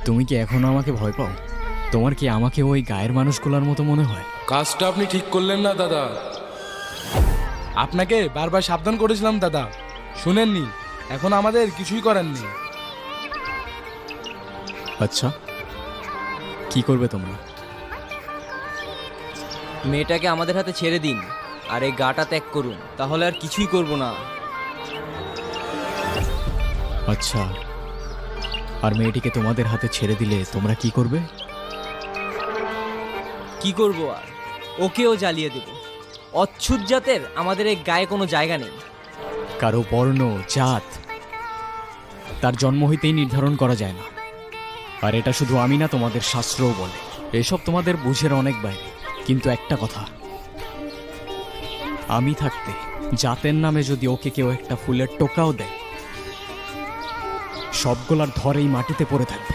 তুমি কি এখনো আমাকে ভয় পাও? তোমার কি আমাকে ওই গায়ের মানুষগুলোর মতো মনে হয়? কাজটা আপনি ঠিক করলেন না দাদা। আপনাকে বারবার সাবধান করেছিলাম দাদা, শুনেননি। এখন আমাদের কিছুই করার নেই। আচ্ছা, কি করবে তোমরা? মেয়েটাকে আমাদের হাতে ছেড়ে দিন আর এই গাটা ত্যাগ করুন, তাহলে আর কিছুই করব না। আচ্ছা, আর মেয়েটিকে তোমাদের হাতে ছেড়ে দিলে তোমরা কি করবে? কি করব আর, ওকেও জ্বালিয়ে দেব। অচ্ছুত জাতের আমাদের এই গায়ে কোনো জায়গা নেই। কারো বর্ণ, জাত তার জন্ম হইতেই নির্ধারণ করা যায় না। আর এটা শুধু আমি না, তোমাদের শাস্ত্রও বলে। এসব তোমাদের বুঝের অনেক বাইরে। কিন্তু একটা কথা, আমি থাকতে জাতের নামে যদি ওকে কেউ একটা ফুলের টোকাও দেয়, সবগুলার ধরেই মাটিতে পড়ে থাকবে।